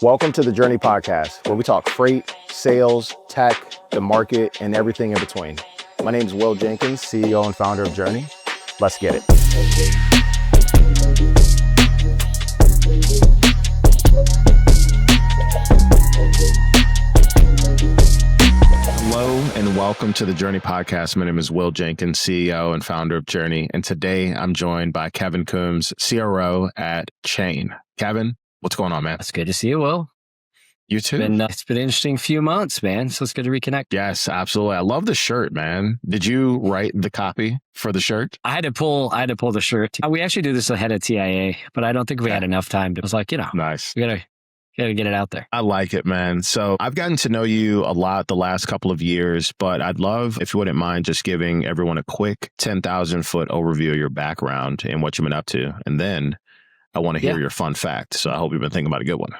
Welcome to the Journey Podcast, where we talk freight, sales, tech, the market, and everything in between. My name is Will Jenkins, CEO and founder of Journey. Let's get it. Hello and welcome to the Journey Podcast. My name is Will Jenkins, CEO and founder of Journey. And today I'm joined by Kevin Coomes, CRO at Chain. Kevin, what's going on, man? It's good to see you, Will. You too. It's been an interesting few months, man. So it's good to reconnect. Yes, absolutely. I love the shirt, man. Did you write the copy for the shirt? I had to pull the shirt. We actually do this ahead of TIA, but I don't think we had enough time. It was like, nice. We gotta get it out there. I like it, man. So I've gotten to know you a lot the last couple of years, but I'd love if you wouldn't mind just giving everyone a quick 10,000 foot overview of your background and what you've been up to. And then I want to hear your fun fact. So I hope you've been thinking about a good one.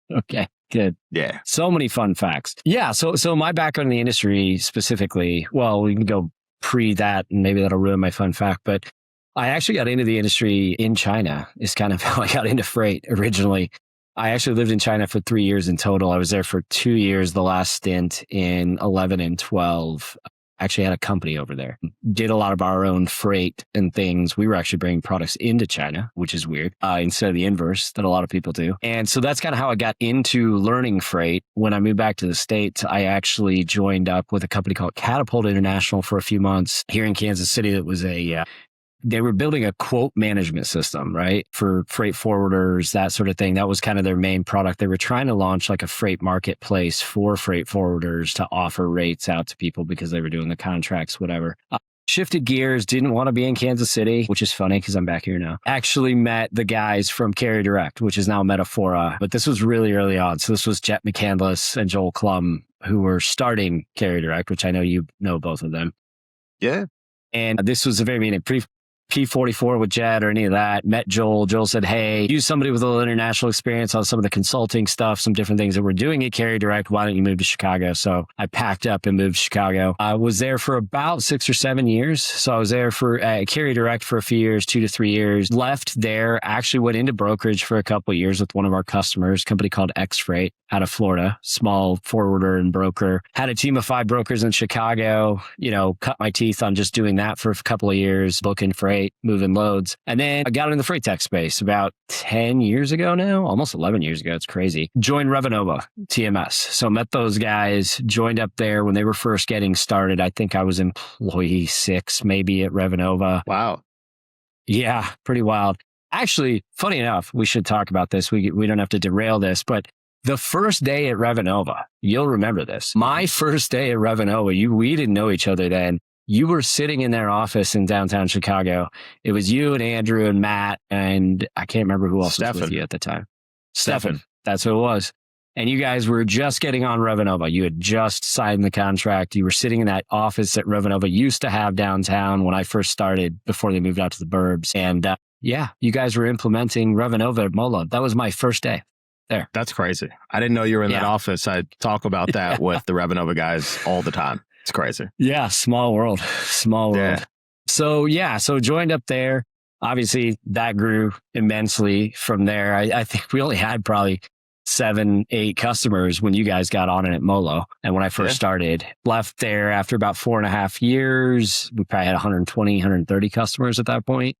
Okay, good. Yeah. So many fun facts. Yeah. So my background in the industry specifically, well, we can go pre that and maybe that'll ruin my fun fact, but I actually got into the industry in China is kind of how I got into freight originally. I actually lived in China for 3 years in total. I was there for 2 years, the last stint in 11 and 12. Actually had a company over there. Did a lot of our own freight and things. We were actually bringing products into China, which is weird, instead of the inverse that a lot of people do. And so that's kind of how I got into learning freight. When I moved back to the States, I actually joined up with a company called Catapult International for a few months here in Kansas City. That was they were building a quote management system, right? For freight forwarders, that sort of thing. That was kind of their main product. They were trying to launch like a freight marketplace for freight forwarders to offer rates out to people because they were doing the contracts, whatever. Shifted gears, didn't want to be in Kansas City, which is funny because I'm back here now. Actually met the guys from Carrier Direct, which is now Metaphora, but this was really early on. So this was Jet McCandless and Joel Klum, who were starting Carrier Direct, which I know you know both of them. Yeah. And this was a very P44 with Jet or any of that. Met Joel. Joel said, hey, use somebody with a little international experience on some of the consulting stuff, some different things that we're doing at Carrier Direct. Why don't you move to Chicago? So I packed up and moved to Chicago. I was there for about 6 or 7 years. So I was there for Carrier Direct for a few years, 2 to 3 years. Left there, actually went into brokerage for a couple of years with one of our customers, a company called X Freight out of Florida, small forwarder and broker. Had a team of 5 brokers in Chicago, cut my teeth on just doing that for a couple of years, booking freight, moving loads. And then I got in the freight tech space about 10 years ago now, almost 11 years ago. It's crazy. Joined Revenova TMS. So met those guys, joined up there when they were first getting started. I think I was employee 6 maybe at Revenova. Wow. Yeah, pretty wild. Actually, funny enough, we should talk about this. We don't have to derail this, but the first day at Revenova, you'll remember this. My first day at Revenova, we didn't know each other then. You were sitting in their office in downtown Chicago. It was you and Andrew and Matt, and I can't remember who else was with you at the time. Stefan. That's who it was. And you guys were just getting on Revenova. You had just signed the contract. You were sitting in that office that Revenova used to have downtown when I first started before they moved out to the burbs. And you guys were implementing Revenova at Mola. That was my first day there. That's crazy. I didn't know you were in that office. I talk about that with the Revenova guys all the time. It's crazy. Yeah. Small world. Yeah. So joined up there. Obviously that grew immensely from there. I think we only had probably 7, 8 customers when you guys got on it at Molo. And when I first started, left there after about 4.5 years, we probably had 120, 130 customers at that point.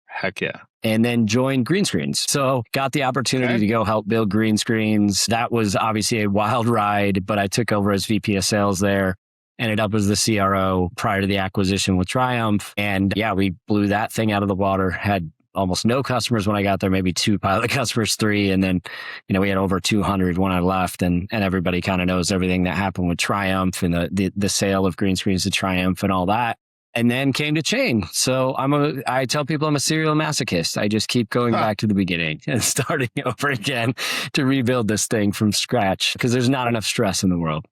Heck yeah. And then joined Green Screens. So got the opportunity to go help build Green Screens. That was obviously a wild ride, but I took over as VP of sales there. Ended up as the CRO prior to the acquisition with Triumph. And we blew that thing out of the water. Had almost no customers when I got there, maybe 2 pilot customers, 3. And then, we had over 200 when I left. And everybody kind of knows everything that happened with Triumph and the sale of Green Screens to Triumph and all that. And then came to Chain. So I tell people I'm a serial masochist. I just keep going back to the beginning and starting over again to rebuild this thing from scratch because there's not enough stress in the world,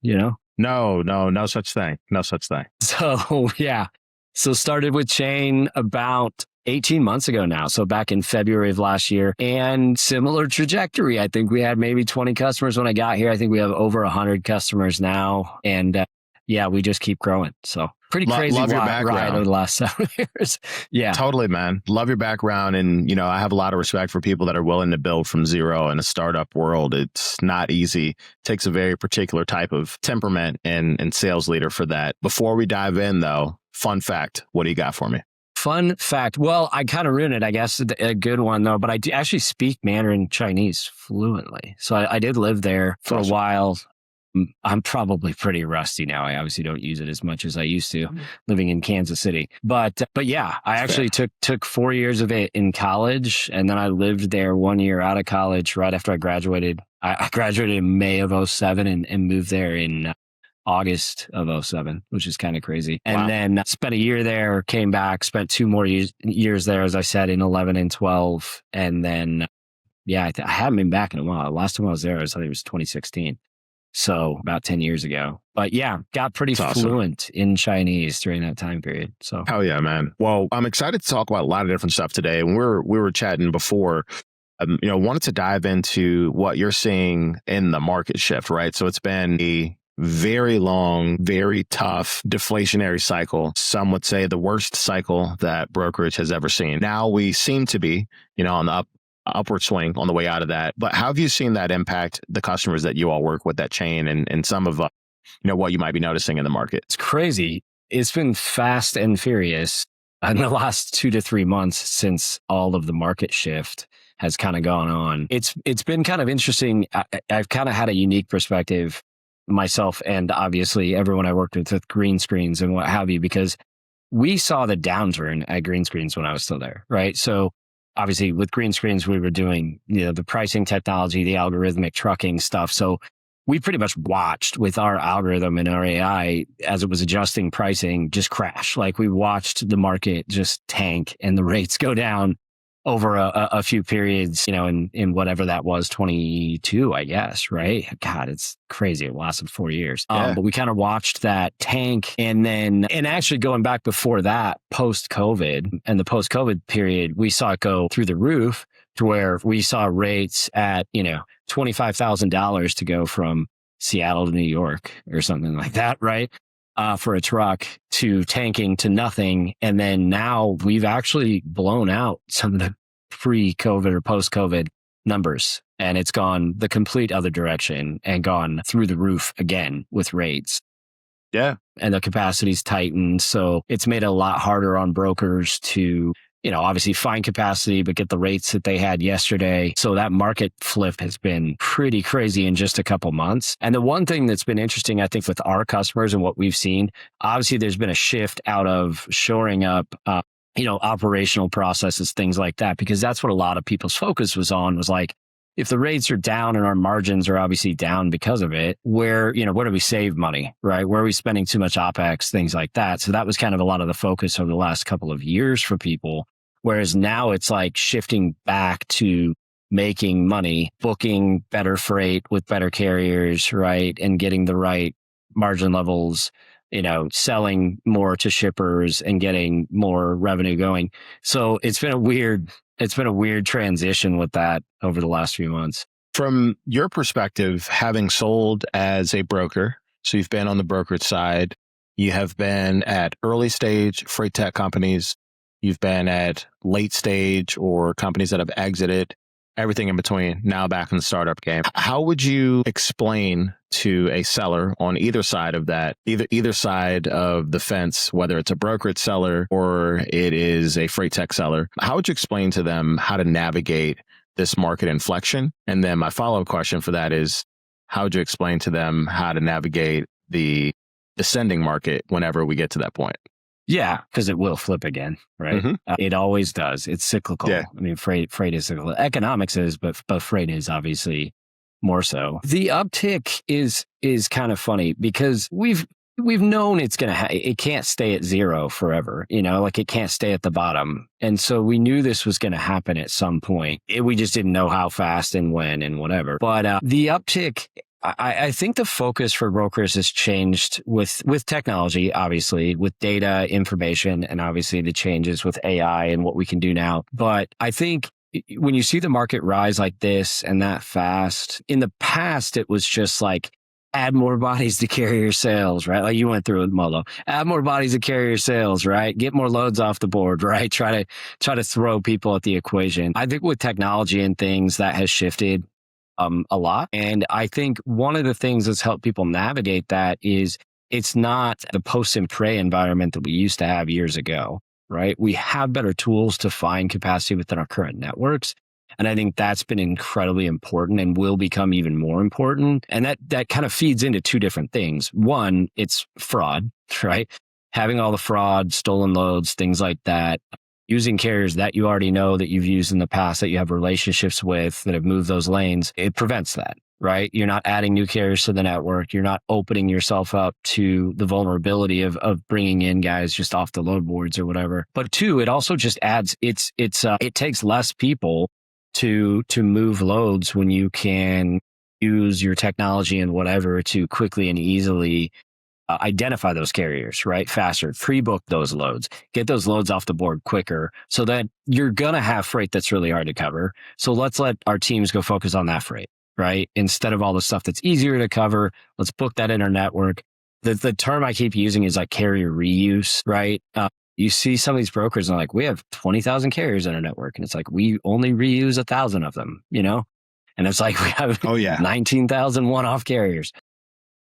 No such thing. No such thing. So started with Chain about 18 months ago now. So back in February of last year, and similar trajectory. I think we had maybe 20 customers when I got here. I think we have over 100 customers now. And yeah, we just keep growing. So pretty crazy love your ride background. over the last 7 years. Yeah. Totally, man. Love your background. And, I have a lot of respect for people that are willing to build from zero in a startup world. It's not easy. It takes a very particular type of temperament and sales leader for that. Before we dive in, though, fun fact, what do you got for me? Fun fact. Well, I kind of ruined it, I guess. A good one, though. But I do actually speak Mandarin Chinese fluently. So I did live there for a while. I'm probably pretty rusty now. I obviously don't use it as much as I used to living in Kansas City. But yeah, I actually took 4 years of it in college. And then I lived there 1 year out of college right after I graduated. I graduated in May of 07 and moved there in August of 07, which is kind of crazy. And then spent a year there, came back, spent 2 more years there, as I said, in 11 and 12. And then, yeah, I haven't been back in a while. Last time I was there, I think it was 2016. So about 10 years ago. But yeah, got pretty fluent in Chinese during that time period. So hell yeah, man. Well, I'm excited to talk about a lot of different stuff today. And we were chatting before, wanted to dive into what you're seeing in the market shift, right? So it's been a very long, very tough deflationary cycle. Some would say the worst cycle that brokerage has ever seen. Now we seem to be, on the upward swing on the way out of that. But how have you seen that impact the customers that you all work with, that chain, and some of what you might be noticing in the market? It's crazy. It's been fast and furious in the last 2 to 3 months since all of the market shift has kind of gone on. It's been kind of interesting. I've kind of had a unique perspective myself, and obviously everyone I worked with green screens and what have you, because we saw the downturn at green screens when I was still there, right? So obviously with green screens, we were doing, the pricing technology, the algorithmic trucking stuff. So we pretty much watched with our algorithm and our AI as it was adjusting pricing just crash. Like we watched the market just tank and the rates go down over a few periods, in whatever that was, 22, I guess, right? God, it's crazy. It lasted 4 years. Yeah. But we kind of watched that tank. And actually going back before that, post-COVID and the post-COVID period, we saw it go through the roof to where we saw rates at, $25,000 to go from Seattle to New York or something like that, right? For a truck, to tanking to nothing. And then now we've actually blown out some of the pre-COVID or post-COVID numbers, and it's gone the complete other direction and gone through the roof again with rates. Yeah. And the capacity's tightened. So it's made it a lot harder on brokers to, obviously find capacity, but get the rates that they had yesterday. So that market flip has been pretty crazy in just a couple months. And the one thing that's been interesting, I think, with our customers and what we've seen, obviously there's been a shift out of shoring up, operational processes, things like that, because that's what a lot of people's focus was like, if the rates are down and our margins are obviously down because of it, where do we save money, right? Where are we spending too much OpEx, things like that. So that was kind of a lot of the focus over the last couple of years for people. Whereas now it's like shifting back to making money, booking better freight with better carriers, right? And getting the right margin levels, selling more to shippers and getting more revenue going. So it's been a weird transition with that over the last few months. From your perspective, having sold as a broker, so you've been on the brokerage side, you have been at early stage freight tech companies, you've been at late stage or companies that have exited, everything in between, now back in the startup game. How would you explain to a seller on either side of that, either side of the fence, whether it's a brokerage seller or it is a freight tech seller, how would you explain to them how to navigate this market inflection? And then my follow-up question for that is, how would you explain to them how to navigate the descending market whenever we get to that point? Yeah, because it will flip again, right? Mm-hmm. It always does. It's cyclical. Yeah. I mean, freight is cyclical. Economics is, but freight is obviously more so. The uptick is kind of funny because we've known it's it can't stay at zero forever. Like it can't stay at the bottom, and so we knew this was going to happen at some point. We just didn't know how fast and when and whatever. But the uptick. I think the focus for brokers has changed with technology, obviously, with data, information, and obviously the changes with AI and what we can do now. But I think when you see the market rise like this and that fast, in the past, it was just like add more bodies to carrier sales, right? Like you went through with Molo. Add more bodies to carrier sales, right? Get more loads off the board, right? Try to throw people at the equation. I think with technology and things that has shifted a lot. And I think one of the things that's helped people navigate that is it's not the post and pray environment that we used to have years ago, right? We have better tools to find capacity within our current networks. And I think that's been incredibly important and will become even more important. And that kind of feeds into two different things. One, it's fraud, right? Having all the fraud, stolen loads, things like that. Using carriers that you already know that you've used in the past, that you have relationships with, that have moved those lanes, it prevents that, right? You're not adding new carriers to the network. You're not opening yourself up to the vulnerability of bringing in guys just off the load boards or whatever. But two, it also just adds, it takes less people to move loads when you can use your technology and whatever to quickly and easily identify those carriers, right? Faster, pre-book those loads, get those loads off the board quicker so that you're going to have freight that's really hard to cover. So let's let our teams go focus on that freight, right? Instead of all the stuff that's easier to cover, let's book that in our network. The term I keep using is like carrier reuse, right? You see some of these brokers and like, we have 20,000 carriers in our network. And it's like, we only reuse 1,000 of them, you know? And it's like, we have 19,000 one-off carriers.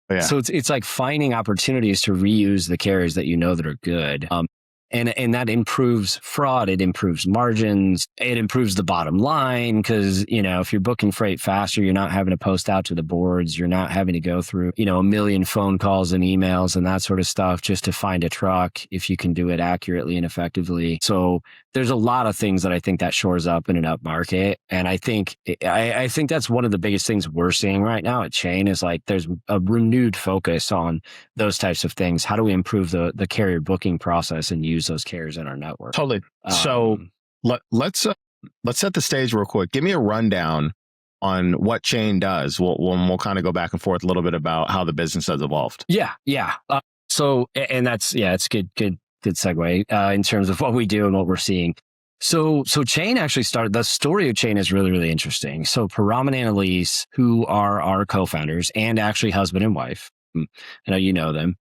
Yeah. So it's like finding opportunities to reuse the carriers that you know that are good. And that improves fraud. It improves margins. It improves the bottom line because, you know, if you're booking freight faster, you're not having to post out to the boards. You're not having to go through, you know, a million phone calls and emails and that sort of stuff just to find a truck if you can do it accurately and effectively. So there's a lot of things that I think that shores up in an up market. And I think that's one of the biggest things we're seeing right now at Chain is like there's a renewed focus on those types of things. How do we improve the carrier booking process and use those carriers in our network? Totally. So let's set the stage real quick. Give me a rundown on what Chain does. We'll kind of go back and forth a little bit about how the business has evolved. Yeah. It's good segue in terms of what we do and what we're seeing. So Chain actually started, the story of Chain is really, really interesting. So Param and Annalise, who are our co-founders and actually husband and wife, I know you know them.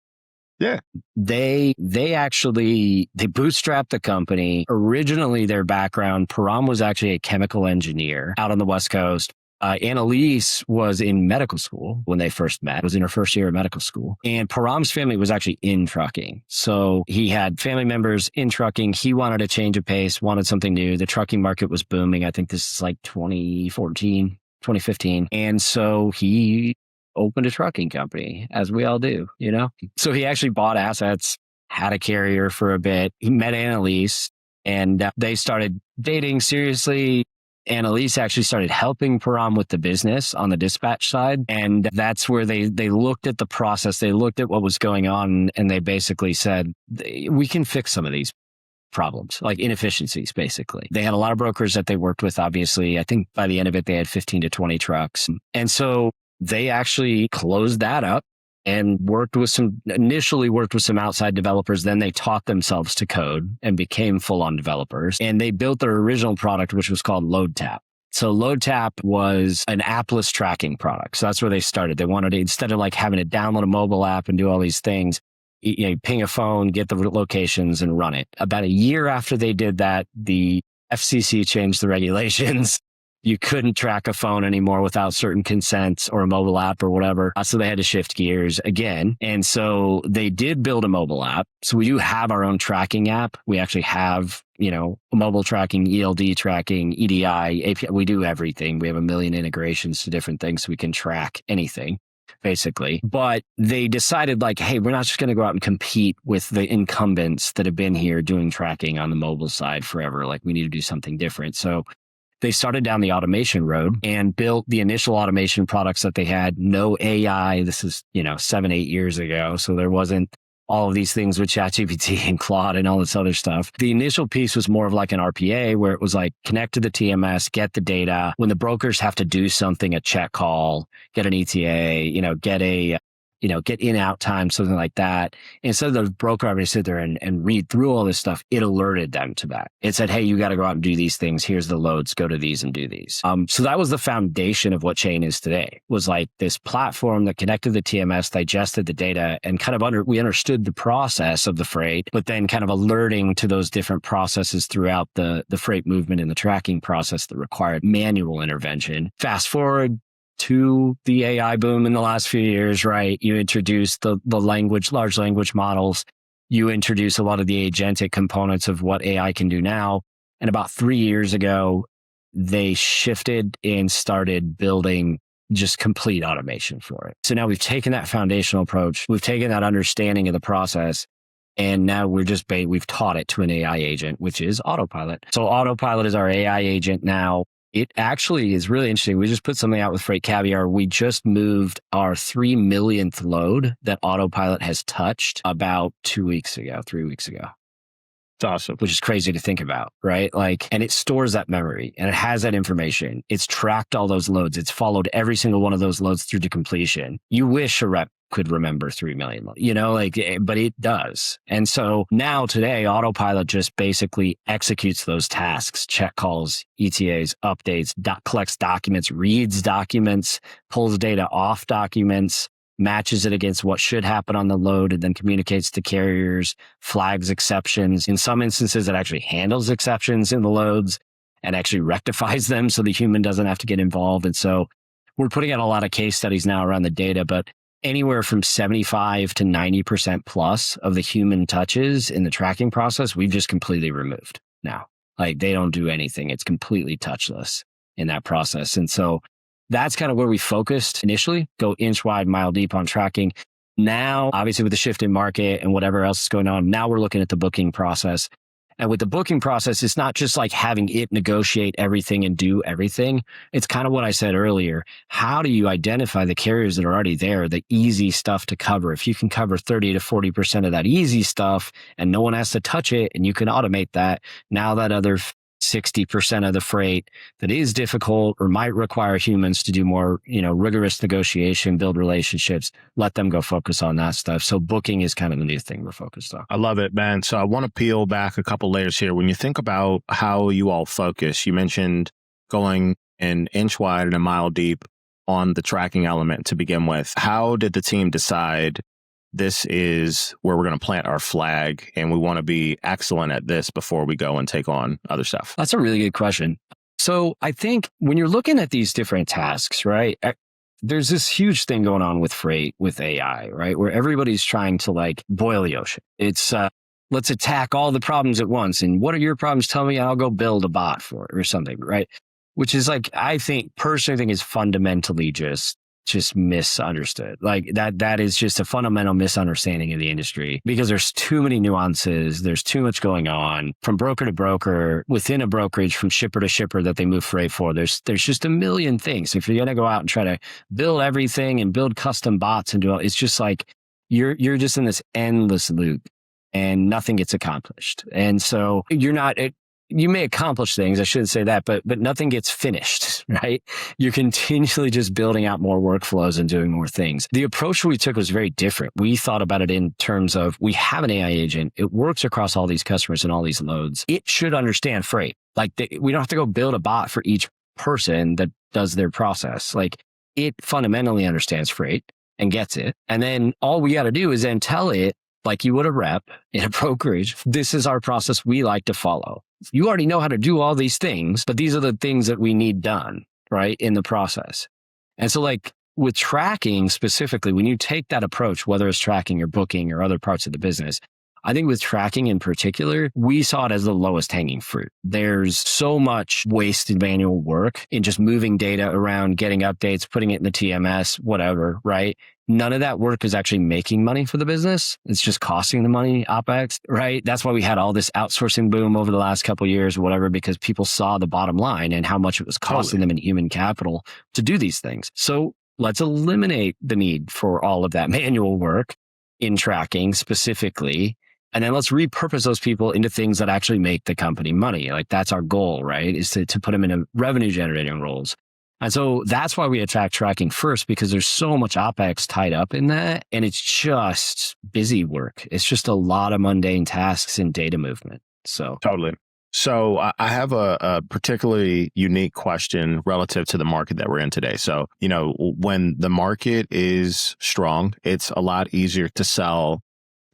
Yeah. They bootstrapped the company. Originally, their background, Param was actually a chemical engineer out on the West Coast. Annalise was in medical school when they first met, was in her first year of medical school. And Param's family was actually in trucking. So he had family members in trucking. He wanted a change of pace, wanted something new. The trucking market was booming. I think this is like 2014, 2015. And so he opened a trucking company, as we all do, you know? So he actually bought assets, had a carrier for a bit. He met Annalise and they started dating seriously. Annalise actually started helping Param with the business on the dispatch side. And that's where they looked at the process. They looked at what was going on and they basically said, we can fix some of these problems, like inefficiencies, basically. They had a lot of brokers that they worked with, obviously. I think by the end of it, they had 15 to 20 trucks. And so they actually closed that up and initially worked with some outside developers. Then they taught themselves to code and became full-on developers. And they built their original product, which was called LoadTap. So LoadTap was an appless tracking product. So that's where they started. They wanted to, instead of like having to download a mobile app and do all these things, you ping a phone, get the locations and run it. About a year after they did that, the FCC changed the regulations. You couldn't track a phone anymore without certain consents or a mobile app or whatever. So they had to shift gears again. And so they did build a mobile app. So we do have our own tracking app. We actually have, mobile tracking, ELD tracking, EDI, API. We do everything. We have 1 million integrations to different things so we can track anything, basically. But they decided like, hey, we're not just going to go out and compete with the incumbents that have been here doing tracking on the mobile side forever. Like we need to do something different. So they started down the automation road and built the initial automation products that they had. No AI. This is, 7-8 years ago. So there wasn't all of these things with ChatGPT and Claude and all this other stuff. The initial piece was more of like an RPA where it was like connect to the TMS, get the data. When the brokers have to do something, a check call, get an ETA, get a get in out time, something like that. Instead of the broker having to sit there and read through all this stuff, it alerted them to that. It said, hey, you got to go out and do these things. Here's the loads, go to these and do these. So that was the foundation of what Chain is today, was like this platform that connected the TMS, digested the data, and kind of we understood the process of the freight, but then kind of alerting to those different processes throughout the freight movement and the tracking process that required manual intervention. Fast forward to the AI boom in the last few years, right? You introduce the large language models. You introduce a lot of the agentic components of what AI can do now. And about 3 years ago, they shifted and started building just complete automation for it. So now we've taken that foundational approach. We've taken that understanding of the process. And now we've taught it to an AI agent, which is Autopilot. So Autopilot is our AI agent now. It actually is really interesting. We just put something out with Freight Caviar. We just moved our 3 millionth load that Autopilot has touched about 3 weeks ago. It's awesome. Which is crazy to think about, right? And it stores that memory and it has that information. It's tracked all those loads. It's followed every single one of those loads through to completion. You wish a rep could remember 3 million, but it does. And so now today, Autopilot just basically executes those tasks, check calls, ETAs, updates, collects documents, reads documents, pulls data off documents, matches it against what should happen on the load, and then communicates to carriers, flags exceptions. In some instances, it actually handles exceptions in the loads and actually rectifies them so the human doesn't have to get involved. And so we're putting out a lot of case studies now around the data, but anywhere from 75 to 90% plus of the human touches in the tracking process, we've just completely removed now. They don't do anything. It's completely touchless in that process. And so that's kind of where we focused initially, go inch wide, mile deep on tracking. Now, obviously with the shift in market and whatever else is going on, now we're looking at the booking process. And with the booking process, it's not just like having it negotiate everything and do everything. It's kind of what I said earlier. How do you identify the carriers that are already there, the easy stuff to cover? If you can cover 30 to 40% of that easy stuff and no one has to touch it and you can automate that, now that other 60% of the freight that is difficult or might require humans to do more, rigorous negotiation, build relationships, let them go focus on that stuff. So booking is kind of the new thing we're focused on. I love it, man. So I want to peel back a couple layers here. When you think about how you all focus, you mentioned going an inch wide and a mile deep on the tracking element to begin with. How did the team decide this is where we're going to plant our flag and we want to be excellent at this before we go and take on other stuff? That's a really good question. So I think when you're looking at these different tasks, right, there's this huge thing going on with freight, with AI, right, where everybody's trying to boil the ocean. It's let's attack all the problems at once. And what are your problems? Tell me, and I'll go build a bot for it or something, right? Which is I personally think is fundamentally just misunderstood. That is just a fundamental misunderstanding of the industry because there's too many nuances. There's too much going on from broker to broker, within a brokerage, from shipper to shipper that they move freight for. There's just a million things. If you're going to go out and try to build everything and build custom bots and do all, it's just you're just in this endless loop and nothing gets accomplished. And so you may accomplish things, I shouldn't say that, but nothing gets finished, right? You're continually just building out more workflows and doing more things. The approach we took was very different. We thought about it in terms of, we have an AI agent. It works across all these customers and all these loads. It should understand freight. We don't have to go build a bot for each person that does their process. It fundamentally understands freight and gets it. And then all we got to do is then tell it, like you would a rep in a brokerage, this is our process we like to follow. You already know how to do all these things, but these are the things that we need done, right, in the process. And so with tracking specifically, when you take that approach, whether it's tracking or booking or other parts of the business, I think with tracking in particular, we saw it as the lowest hanging fruit. There's so much wasted manual work in just moving data around, getting updates, putting it in the TMS, whatever, right? None of that work is actually making money for the business. It's just costing the money, OpEx, right? That's why we had all this outsourcing boom over the last couple of years or whatever, because people saw the bottom line and how much it was costing them in human capital to do these things. So let's eliminate the need for all of that manual work in tracking specifically. And then let's repurpose those people into things that actually make the company money. That's our goal, right? Is to put them in revenue generating roles. And so that's why we attack tracking first, because there's so much OpEx tied up in that. And it's just busy work. It's just a lot of mundane tasks and data movement. So Totally. So I have a particularly unique question relative to the market that we're in today. So, when the market is strong, it's a lot easier to sell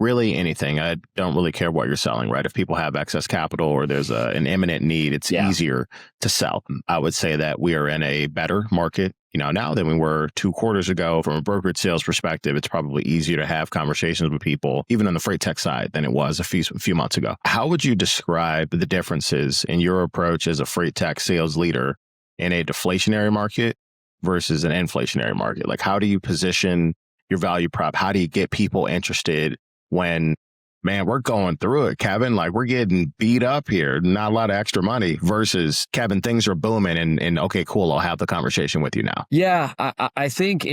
really anything. I don't really care what you're selling, right? If people have excess capital or there's an imminent need, it's easier to sell. I would say that we are in a better market, now than we were 2 quarters ago. From a brokerage sales perspective, it's probably easier to have conversations with people, even on the freight tech side, than it was a few months ago. How would you describe the differences in your approach as a freight tech sales leader in a deflationary market versus an inflationary market? Like, how do you position your value prop? How do you get people interested when, man, we're going through it, Kevin, like we're getting beat up here, not a lot of extra money, versus, Kevin, things are booming and okay, cool, I'll have the conversation with you now. Yeah, I think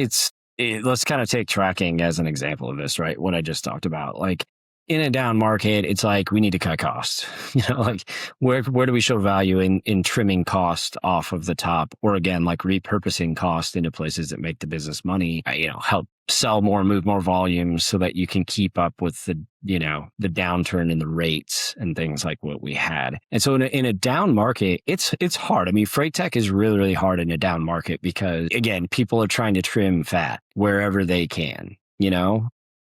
let's kind of take tracking as an example of this, right? What I just talked about. Like in a down market, it's like we need to cut costs. Like where do we show value in trimming cost off of the top, or again, like repurposing cost into places that make the business money, help sell more, move more volumes so that you can keep up with the downturn in the rates and things like what we had. And so in a down market, it's hard. I mean, freight tech is really, really hard in a down market because, again, people are trying to trim fat wherever they can,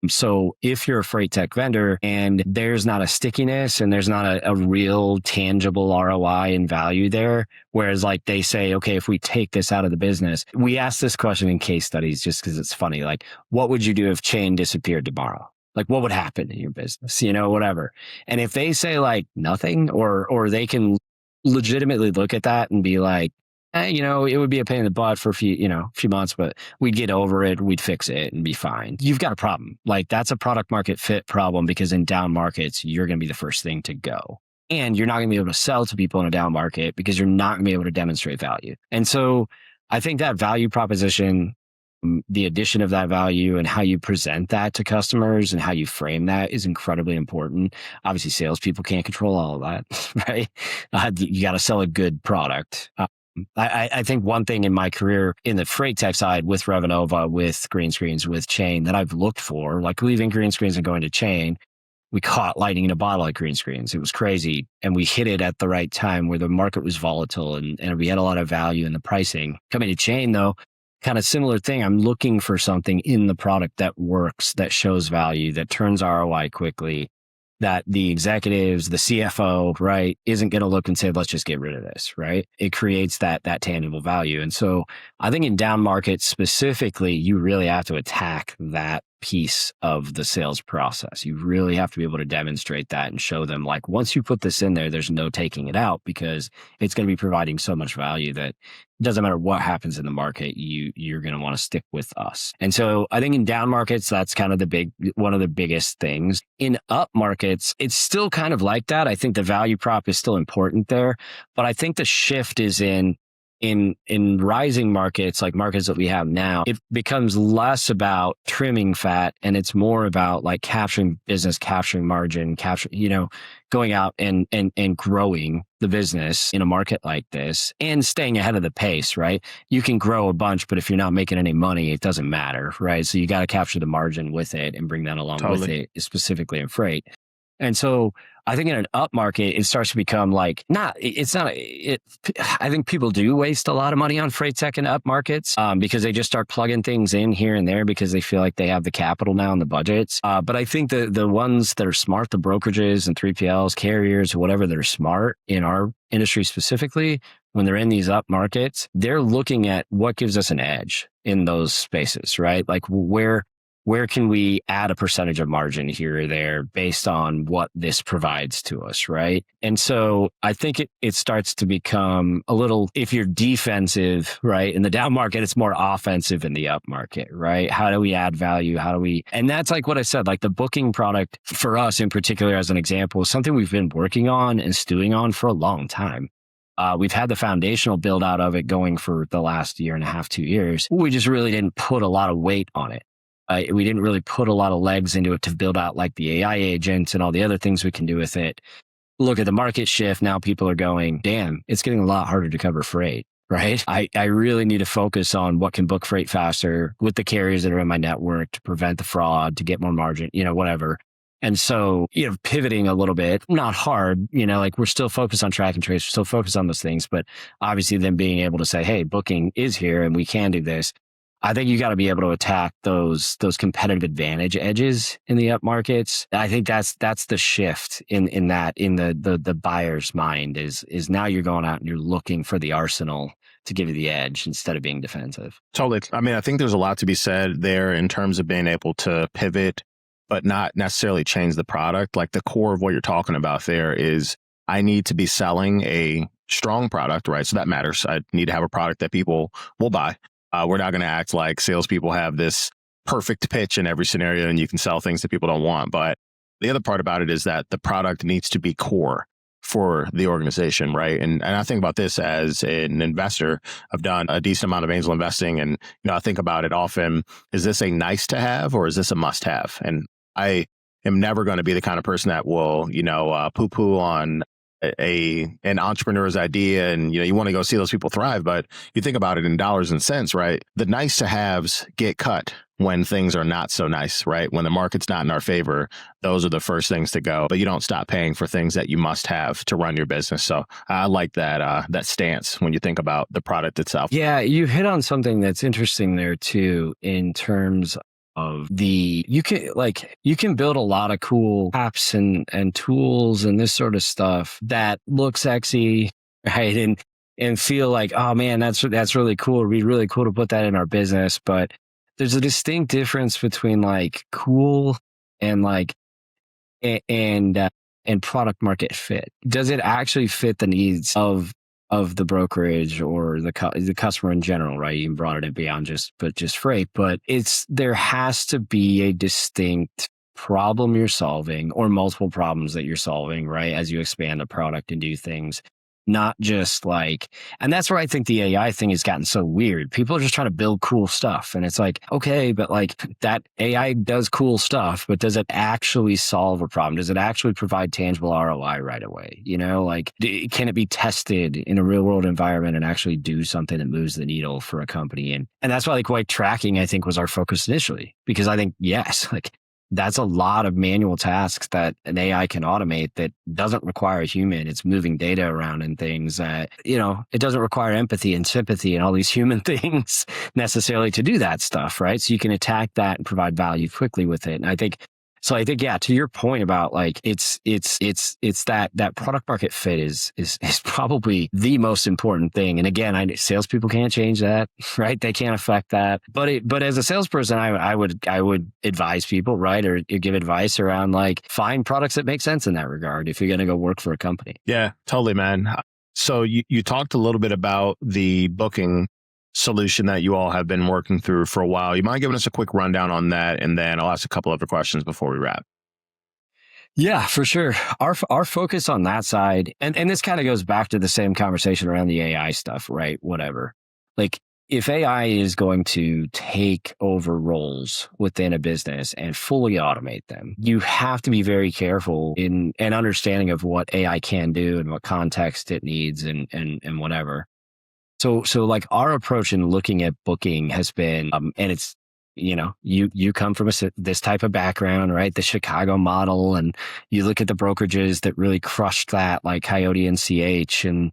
So if you're a freight tech vendor and there's not a stickiness and there's not a real tangible ROI and value there, whereas like they say, okay, if we take this out of the business, we ask this question in case studies just because it's funny. Like, what would you do if chain disappeared tomorrow? Like, what would happen in your business? Whatever. And if they say like nothing, or they can legitimately look at that and be like, it would be a pain in the butt for a few months, but we'd get over it, we'd fix it and be fine. You've got a problem. Like that's a product market fit problem, because in down markets, you're going to be the first thing to go. And you're not going to be able to sell to people in a down market because you're not going to be able to demonstrate value. And so I think that value proposition, the addition of that value and how you present that to customers and how you frame that is incredibly important. Obviously, salespeople can't control all of that, right? You got to sell a good product. I think one thing in my career in the freight tech side with Revenova, with green screens, with chain that I've looked for, like leaving green screens and going to chain, we caught lightning in a bottle at green screens. It was crazy. And we hit it at the right time where the market was volatile and we had a lot of value in the pricing. Coming to chain though, kind of similar thing. I'm looking for something in the product that works, that shows value, that turns ROI quickly, that the executives, the CFO, right, isn't going to look and say, let's just get rid of this, right? It creates that tangible value. And so I think in down markets specifically, you really have to attack that piece of the sales process. You really have to be able to demonstrate that and show them, like, once you put this in there, there's no taking it out, because it's going to be providing so much value that it doesn't matter what happens in the market, you're going to want to stick with us. And so I think in down markets, that's kind of one of the biggest things. In up markets, it's still kind of like that. I think the value prop is still important there, but I think the shift is in rising markets, like markets that we have now, it becomes less about trimming fat and it's more about like capturing business, capturing margin, going out and growing the business in a market like this and staying ahead of the pace, right? You can grow a bunch, but if you're not making any money, it doesn't matter, right? So you got to capture the margin with it and bring that along with it, specifically in freight. And so I think in an up market, it starts to become like, I think people do waste a lot of money on freight tech in up markets because they just start plugging things in here and there because they feel like they have the capital now and the budgets. But I think the ones that are smart, the brokerages and 3PLs, carriers, whatever, that are smart in our industry specifically, when they're in these up markets, they're looking at what gives us an edge in those spaces, right? Like where can we add a percentage of margin here or there based on what this provides to us, right? And so I think it starts to become a little, if you're defensive, right, in the down market, it's more offensive in the up market, right? How do we add value? And that's like what I said, like the booking product for us in particular, as an example, is something we've been working on and stewing on for a long time. We've had the foundational build out of it going for the last year and a half, 2 years. We just really didn't put a lot of weight on it. We didn't really put a lot of legs into it to build out like the AI agents and all the other things we can do with it. Look at the market shift. Now people are going, damn, it's getting a lot harder to cover freight. right? I really need to focus on what can book freight faster with the carriers that are in my network to prevent the fraud, to get more margin, whatever. And so, pivoting a little bit, not hard, like we're still focused on track and trace, we're still focused on those things, but obviously then being able to say, hey, booking is here and we can do this. I think you got to be able to attack those competitive advantage edges in the up markets. I think that's the shift in the buyer's mind is now you're going out and you're looking for the arsenal to give you the edge instead of being defensive. Totally. I mean, I think there's a lot to be said there in terms of being able to pivot, but not necessarily change the product. Like the core of what you're talking about there is I need to be selling a strong product, right? So that matters. I need to have a product that people will buy. We're not going to act like salespeople have this perfect pitch in every scenario and you can sell things that people don't want. But the other part about it is that the product needs to be core for the organization, right? And I think about this as an investor. I've done a decent amount of angel investing, and I think about it often. Is this a nice to have or is this a must have? And I am never going to be the kind of person that will, poo poo on an entrepreneur's idea, and you want to go see those people thrive, but you think about it in dollars and cents, right? The nice to haves get cut when things are not so nice, right? When the market's not in our favor, those are the first things to go. But you don't stop paying for things that you must have to run your business. So I like that stance when you think about the product itself. Yeah, you hit on something that's interesting there too, in terms of you can build a lot of cool apps and tools and this sort of stuff that look sexy, right? And feel like, oh man, that's really cool. It'd be really cool to put that in our business. But there's a distinct difference between like cool and like and product market fit. Does it actually fit the needs of the brokerage or the customer in general, right? You brought it beyond just freight, but there has to be a distinct problem you're solving or multiple problems that you're solving, right? As you expand a product and do things, not just like, and that's where I think the AI thing has gotten so weird. People are just trying to build cool stuff. And it's like, okay, but like that AI does cool stuff, but does it actually solve a problem? Does it actually provide tangible ROI right away? Like can it be tested in a real world environment and actually do something that moves the needle for a company? And that's why like tracking, I think, was our focus initially, because I think, yes, like that's a lot of manual tasks that an AI can automate that doesn't require a human. It's moving data around and things that, it doesn't require empathy and sympathy and all these human things necessarily to do that stuff, right? So you can attack that and provide value quickly with it. And I think, yeah, to your point about like, it's that product market fit is probably the most important thing. And again, salespeople can't change that, right? They can't affect that. But as a salesperson, I would advise people, right? Or give advice around like, find products that make sense in that regard if you're going to go work for a company. Yeah, totally, man. So you talked a little bit about the booking solution that you all have been working through for a while. You mind giving us a quick rundown on that? And then I'll ask a couple other questions before we wrap. Yeah, for sure. Our focus on that side, and this kind of goes back to the same conversation around the AI stuff, right? Whatever. Like if AI is going to take over roles within a business and fully automate them, you have to be very careful in an understanding of what AI can do and what context it needs and whatever. So like our approach in looking at booking has been, and it's, you come from this type of background, right? The Chicago model, and you look at the brokerages that really crushed that, like Coyote and CH, and,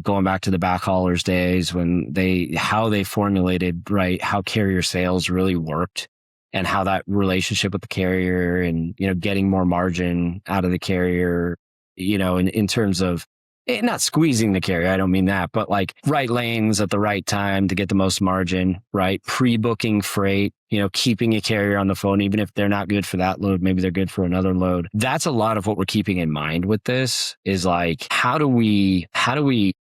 going back to the backhaulers days when how they formulated, right, how carrier sales really worked and how that relationship with the carrier and, getting more margin out of the carrier, in terms of, not squeezing the carrier, I don't mean that, but like right lanes at the right time to get the most margin, right? Pre-booking freight, keeping a carrier on the phone, even if they're not good for that load, maybe they're good for another load. That's a lot of what we're keeping in mind with this is like, how do we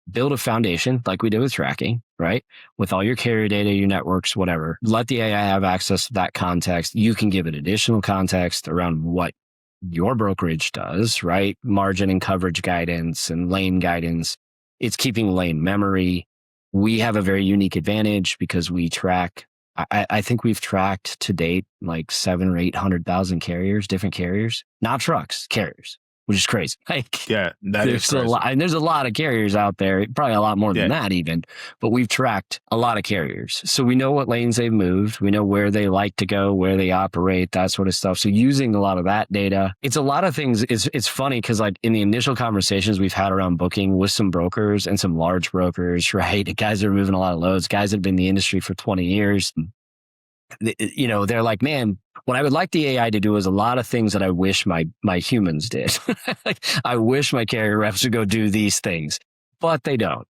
build a foundation like we did with tracking, right? With all your carrier data, your networks, whatever. Let the AI have access to that context. You can give it additional context around what your brokerage does, right? Margin and coverage guidance and lane guidance. It's keeping lane memory. We have a very unique advantage because we track, I think we've tracked to date like 700,000 or 800,000 carriers, different carriers, not trucks, carriers. which is crazy. Like, Yeah, that is there's crazy. a lot, and there's a lot of carriers out there, probably a lot more than Yeah. that even, but we've tracked a lot of carriers. So we know what lanes they've moved. We know where they like to go, where they operate, that sort of stuff. So using a lot of that data, it's a lot of things. It's funny because like in the initial conversations we've had around booking with some brokers and some large brokers, right? The guys that are moving a lot of loads, guys that have been in the industry for 20 years, you know, they're like, man, what I would like the AI to do is a lot of things that I wish my humans did. Like, I wish my carrier reps would go do these things, but they don't.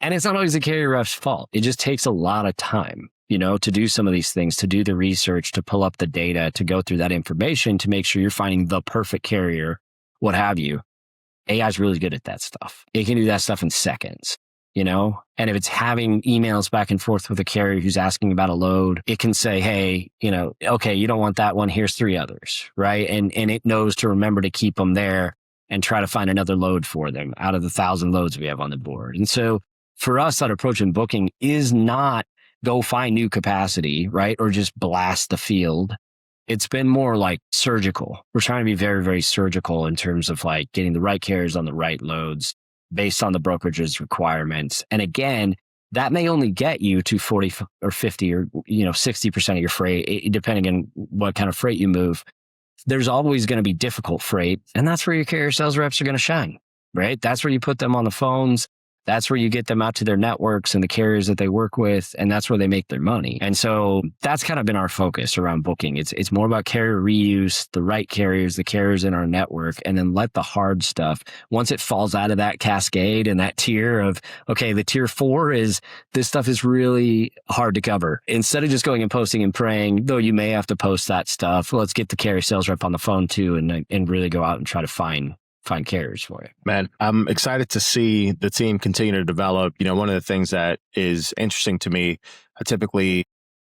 And it's not always the carrier rep's fault. It just takes a lot of time, you know, to do some of these things, to do the research, to pull up the data, to go through that information, to make sure you're finding the perfect carrier, what have you. AI is really good at that stuff. It can do that stuff in seconds. You know, and if it's having emails back and forth with a carrier who's asking about a load, it can say, hey, you know, okay, you don't want that one. Here's 3 others. Right. And it knows to remember to keep them there and try to find another load for them out of the 1,000 loads we have on the board. And so for us, that approach in booking is not go find new capacity, right? Or just blast the field. It's been more like surgical. We're trying to be very, very surgical in terms of like getting the right carriers on the right loads, based on the brokerage's requirements. And again, that may only get you to 40 or 50 or, you know, 60% of your freight, depending on what kind of freight you move. There's always going to be difficult freight. And that's where your carrier sales reps are going to shine, right? That's where you put them on the phones. That's where you get them out to their networks and the carriers that they work with. And that's where they make their money. And so that's kind of been our focus around booking. It's more about carrier reuse, the right carriers, the carriers in our network, and then let the hard stuff, once it falls out of that cascade and that tier of, okay, the tier 4 is this stuff is really hard to cover. Instead of just going and posting and praying, though you may have to post that stuff, let's get the carrier sales rep on the phone too and really go out and try to find carriers for it. Man, I'm excited to see the team continue to develop. You know, one of the things that is interesting to me, I typically,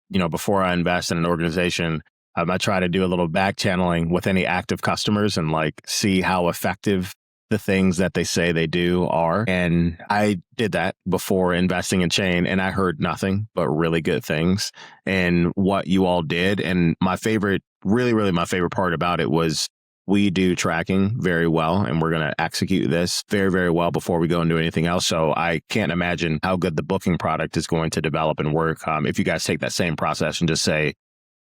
you know, before I invest in an organization, I try to do a little back channeling with any active customers and like see how effective the things that they say they do are. And I did that before investing in Chain, and I heard nothing but really good things and what you all did. And my favorite, really my favorite part about it was we do tracking very well, and we're going to execute this very, very well before we go and do anything else. So I can't imagine how good the booking product is going to develop and work if you guys take that same process and just say,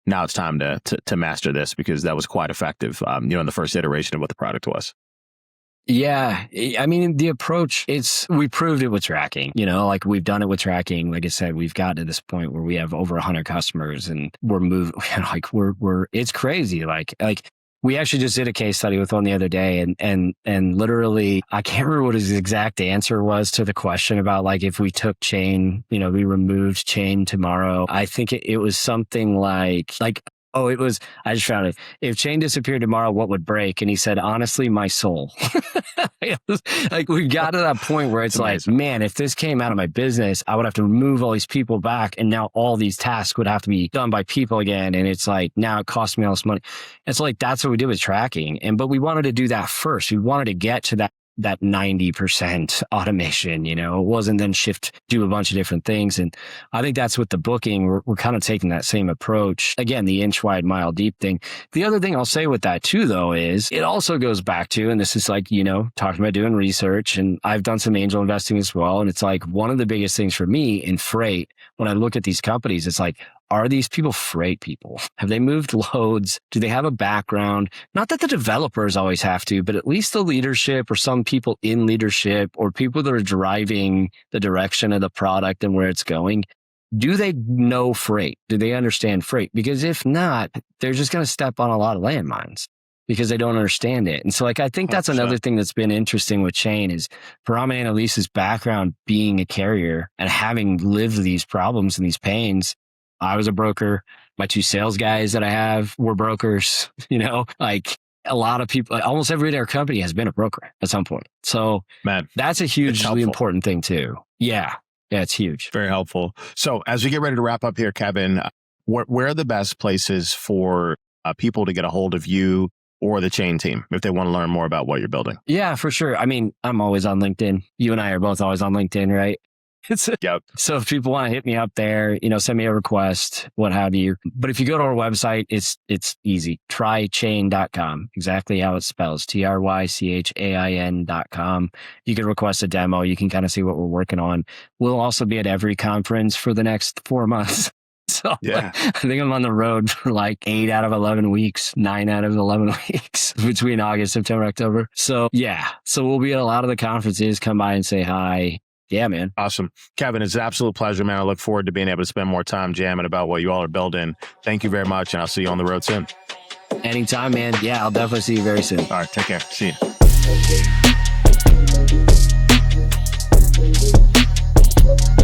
now it's time to master this, because that was quite effective, you know, in the first iteration of what the product was. Yeah. I mean, the approach, we proved it with tracking, you know, like we've done it with tracking. Like I said, we've gotten to this point where we have over 100 customers and we're moving, like it's crazy. Like we actually just did a case study with one the other day and literally, I can't remember what his exact answer was to the question about like, if we took Chain, you know, we removed Chain tomorrow. I think it was something like, oh, it was, I just found it. If Chain disappeared tomorrow, what would break? And he said, honestly, my soul. Like we got to that point where it's like, man, if this came out of my business, I would have to remove all these people back. And now all these tasks would have to be done by people again. And it's like, now it costs me all this money. And so like, that's what we did with tracking. But we wanted to do that first. We wanted to get to that 90% automation, you know, it wasn't then do a bunch of different things. And I think that's with the booking, we're kind of taking that same approach. Again, the inch wide, mile deep thing. The other thing I'll say with that too, though, is it also goes back to, and this is like, you know, talking about doing research, and I've done some angel investing as well. And it's like one of the biggest things for me in freight, when I look at these companies, it's like, are these people freight people? Have they moved loads? Do they have a background? Not that the developers always have to, but at least the leadership or some people in leadership or people that are driving the direction of the product and where it's going. Do they know freight? Do they understand freight? Because if not, they're just going to step on a lot of landmines because they don't understand it. And so like, I think that's another thing that's been interesting with Chain is Param and Annalise's background being a carrier and having lived these problems and these pains. I was a broker. My 2 sales guys that I have were brokers, you know, like a lot of people, almost every other company has been a broker at some point. So man, that's a hugely important thing too. Yeah. Yeah, it's huge. Very helpful. So as we get ready to wrap up here, Kevin, where are the best places for people to get a hold of you or the Chain team if they want to learn more about what you're building? Yeah, for sure. I mean, I'm always on LinkedIn. You and I are both always on LinkedIn, right? Yep. So if people want to hit me up there, send me a request, what have you. But if you go to our website, it's easy. Trychain.com, exactly how it spells, TRYCHAIN.com. You can request a demo. You can kind of see what we're working on. We'll also be at every conference for the next 4 months. So Yeah. I think I'm on the road for like 8 out of 11 weeks, 9 out of 11 weeks between August, September, October. So yeah. So we'll be at a lot of the conferences. Come by and say hi. Yeah, man. Awesome. Kevin, it's an absolute pleasure, man. I look forward to being able to spend more time jamming about what you all are building. Thank you very much. And I'll see you on the road soon. Anytime, man. Yeah, I'll definitely see you very soon. All right. Take care. See you.